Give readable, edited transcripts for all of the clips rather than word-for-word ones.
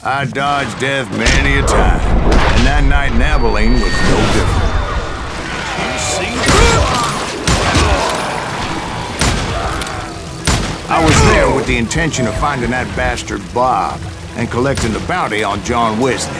I dodged death many a time, and that night in Abilene was no different. I was there with the intention of finding that bastard Bob and collecting the bounty on John Wesley.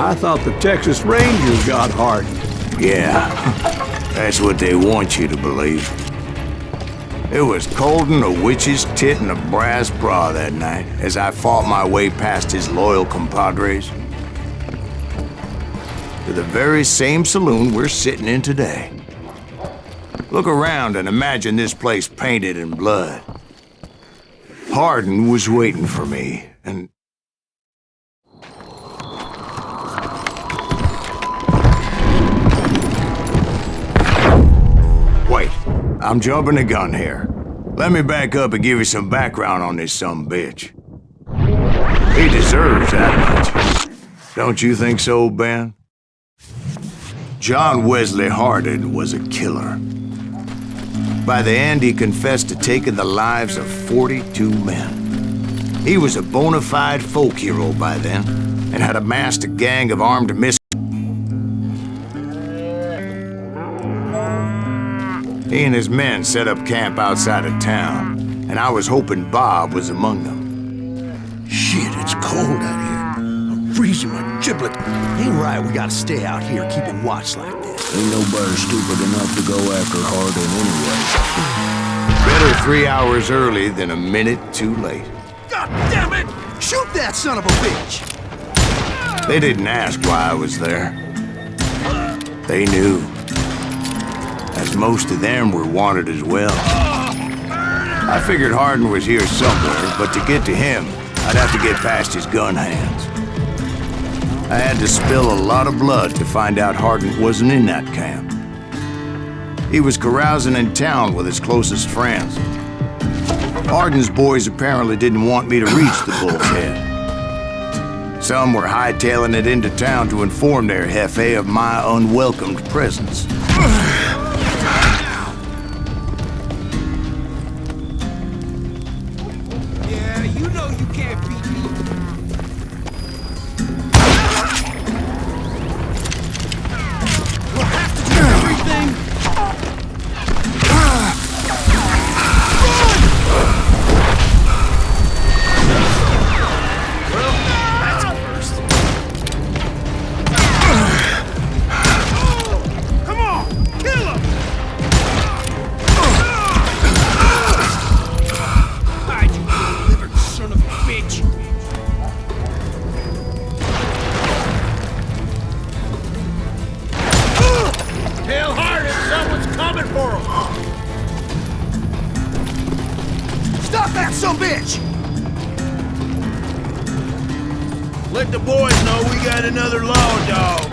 I thought the Texas Rangers got Hardin. Yeah, that's what they want you to believe. It was coldin' a witch's tit and a brass bra that night as I fought my way past his loyal compadres to the very same saloon we're sitting in today. Look around and imagine this place painted in blood. Hardin was waiting for me, and wait, I'm jumping the gun here. Let me back up and give you some background on this sumbitch. He deserves that much. Don't you think so, Ben? John Wesley Hardin was a killer. By the end, he confessed to taking the lives of 42 men. He was a bona fide folk hero by then, and had amassed a gang of armed He and his men set up camp outside of town, and I was hoping Bob was among them. Shit, it's cold out here. I'm freezing my giblet. Ain't right we gotta stay out here keeping watch like this. Ain't nobody stupid enough to go after Hardin anyway. Better 3 hours early than a minute too late. God damn it! Shoot that son of a bitch! They didn't ask why I was there. They knew. As most of them were wanted as well. I figured Hardin was here somewhere, but to get to him, I'd have to get past his gun hands. I had to spill a lot of blood to find out Hardin wasn't in that camp. He was carousing in town with his closest friends. Hardin's boys apparently didn't want me to reach the bull's head. Some were hightailing it into town to inform their jefe of my unwelcomed presence. Let the boys know we got another law dog.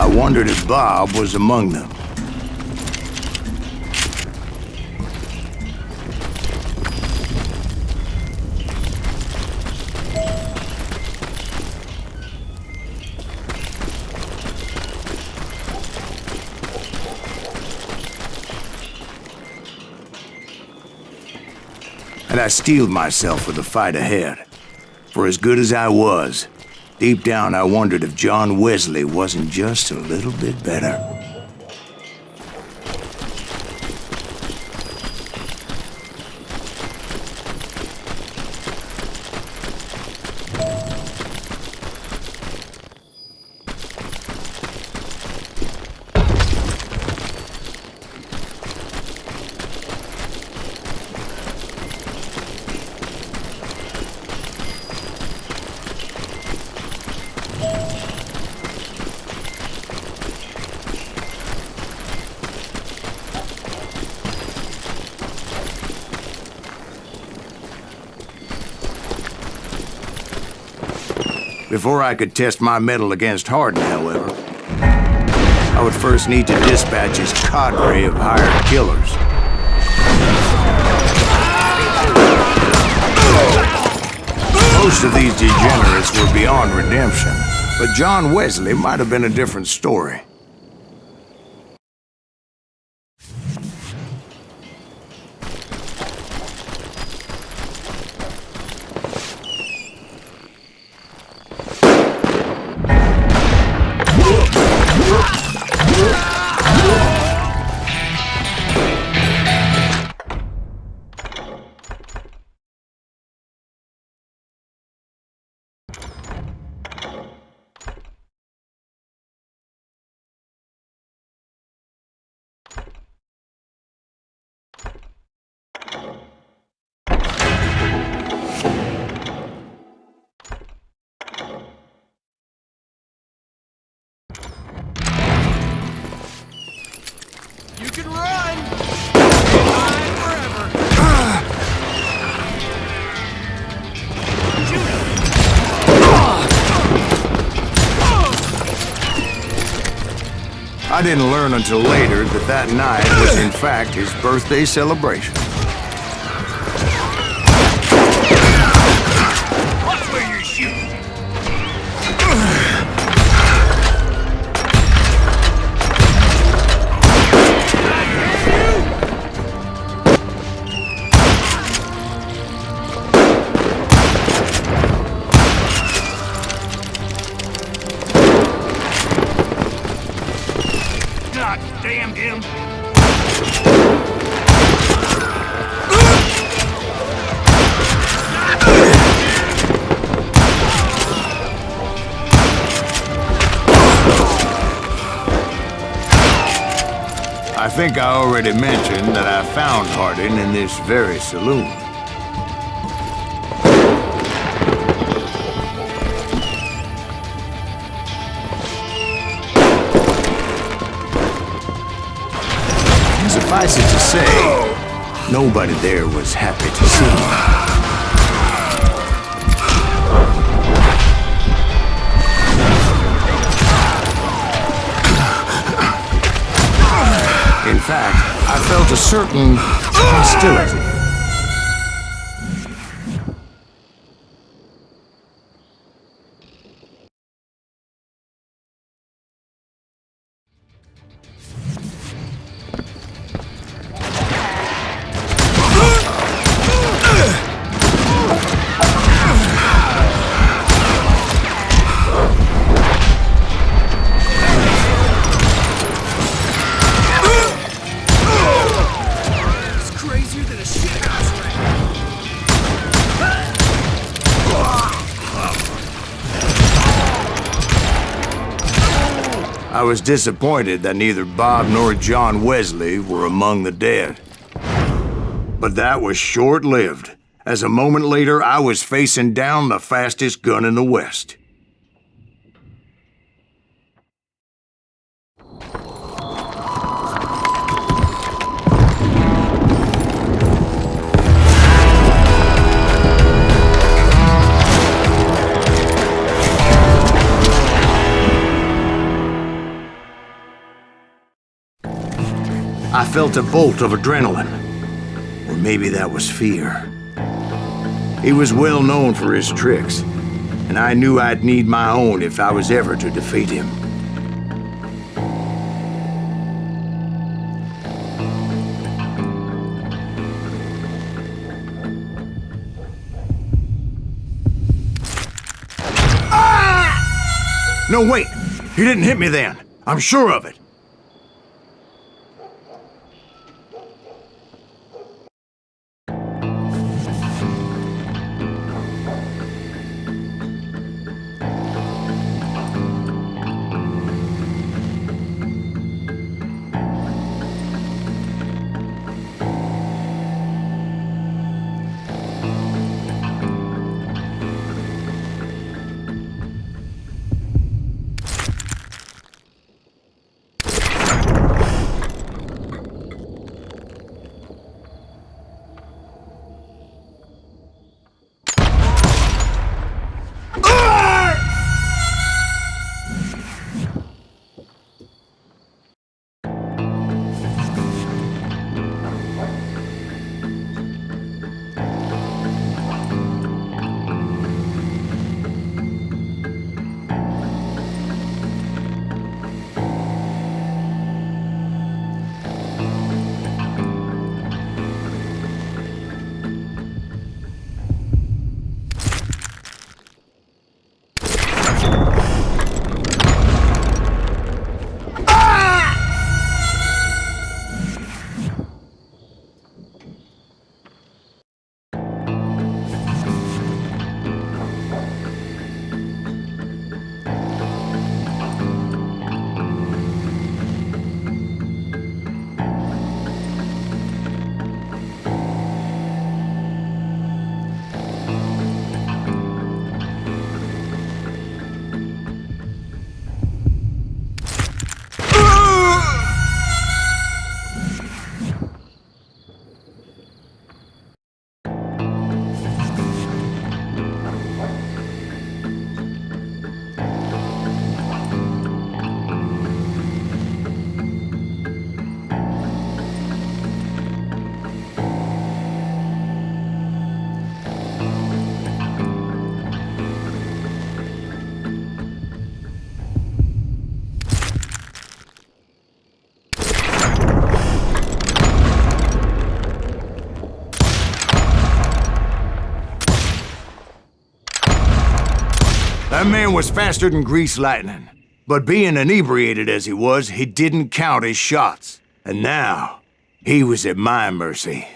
I wondered if Bob was among them. And I steeled myself for the fight ahead. For as good as I was, deep down I wondered if John Wesley wasn't just a little bit better. Before I could test my mettle against Hardin, however, I would first need to dispatch his cadre of hired killers. Most of these degenerates were beyond redemption, but John Wesley might have been a different story. You can run! Run forever! Shoot him! I didn't learn until later that that night was in fact his birthday celebration. Watch where you're shooting! God damn him! I think I already mentioned that I found Hardin in this very saloon. Suffice it to say, nobody there was happy to see me. In fact, I felt a certain hostility. I was disappointed that neither Bob nor John Wesley were among the dead. But that was short-lived, as a moment later I was facing down the fastest gun in the West. I felt a bolt of adrenaline, or maybe that was fear. He was well known for his tricks, and I knew I'd need my own if I was ever to defeat him. Ah! No, wait! He didn't hit me then. I'm sure of it. man was faster than greased lightning. But being inebriated as he was, he didn't count his shots. And now, he was at my mercy.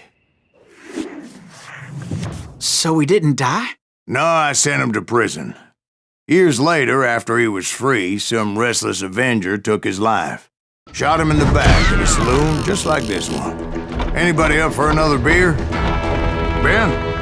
So he didn't die? No, I sent him to prison. Years later, after he was free, some restless avenger took his life. Shot him in the back at a saloon just like this one. Anybody up for another beer? Ben?